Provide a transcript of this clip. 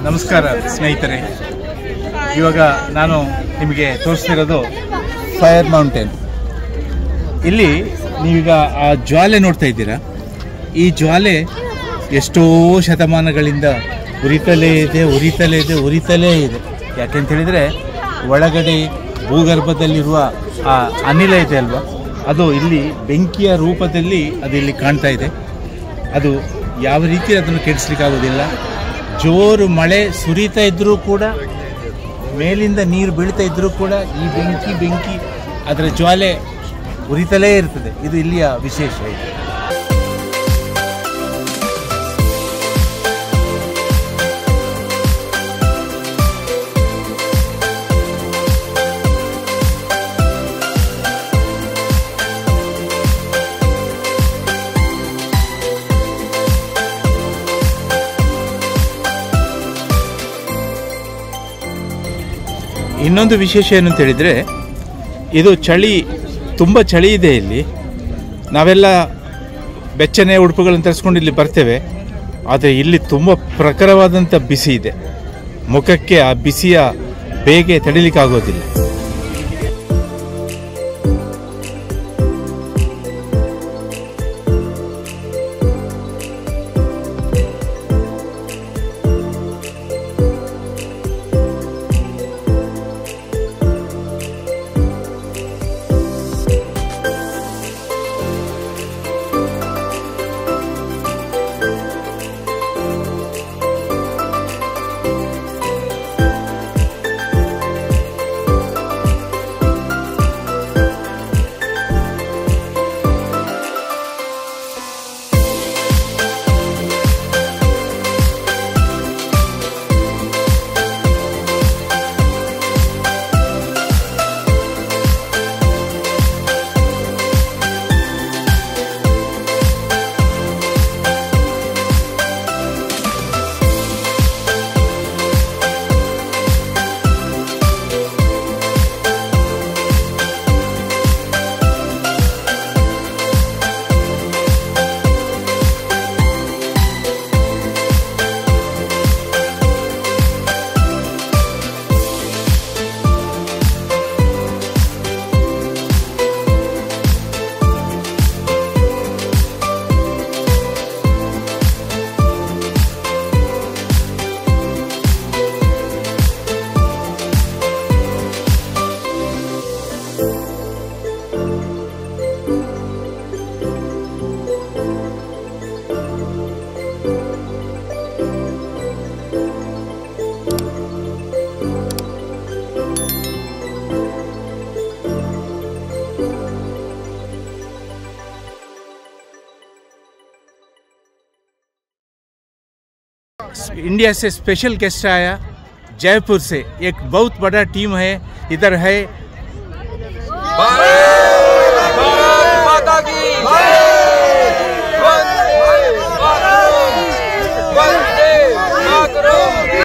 ನಮಸ್ಕಾರ ಸ್ನೇಹಿತರೆ, ಇವಾಗ ನಾನು ನಿಮಗೆ ತೋರಿಸ್ತಿರೋದು ಫೈರ್ ಮೌಂಟೇನ್. ಇಲ್ಲಿ ನೀವೀಗ ಆ ಜ್ವಾಲೆ ನೋಡ್ತಾ ಇದ್ದೀರಾ. ಈ ಜ್ವಾಲೆ ಎಷ್ಟೋ ಶತಮಾನಗಳಿಂದ ಉರಿತಲೇ ಇದೆ. ಯಾಕೆಂತ ಹೇಳಿದರೆ ಒಳಗಡೆ ಭೂಗರ್ಭದಲ್ಲಿರುವ ಆ ಅನಿಲ ಇದೆ ಅಲ್ವಾ, ಅದು ಇಲ್ಲಿ ಬೆಂಕಿಯ ರೂಪದಲ್ಲಿ ಅದು ಇಲ್ಲಿ ಕಾಣ್ತಾ ಇದೆ. ಅದು ಯಾವ ರೀತಿ ಅದನ್ನು ಕೆಡಿಸ್ಲಿಕ್ಕಾಗೋದಿಲ್ಲ. ಜೋರು ಮಳೆ ಸುರಿತಾ ಇದ್ದರೂ ಕೂಡ, ಮೇಲಿಂದ ನೀರು ಬೀಳ್ತಾ ಇದ್ದರೂ ಕೂಡ ಈ ಬೆಂಕಿ ಅದರ ಜ್ವಾಲೆ ಉರಿತಲೇ ಇರ್ತದೆ. ಇದು ಇಲ್ಲಿಯ ವಿಶೇಷ. ಇದೆ ಇನ್ನೊಂದು ವಿಶೇಷ ಏನು ಅಂತ ಹೇಳಿದರೆ, ಇದು ತುಂಬ ಚಳಿ ಇದೆ ಇಲ್ಲಿ. ನಾವೆಲ್ಲ ಬೆಚ್ಚನೆ ಉಡುಪುಗಳನ್ನು ತರಿಸ್ಕೊಂಡು ಇಲ್ಲಿ ಬರ್ತೇವೆ, ಆದರೆ ಇಲ್ಲಿ ತುಂಬ ಪ್ರಖರವಾದಂಥ ಬಿಸಿ ಇದೆ. ಮುಖಕ್ಕೆ ಆ ಬಿಸಿಯ ಬೇಗೆ ತಡಿಲಿಕ್ಕಾಗೋದಿಲ್ಲ. इंडिया से स्पेशल गेस्ट आया जयपुर से. एक बहुत बड़ा टीम है इधर है.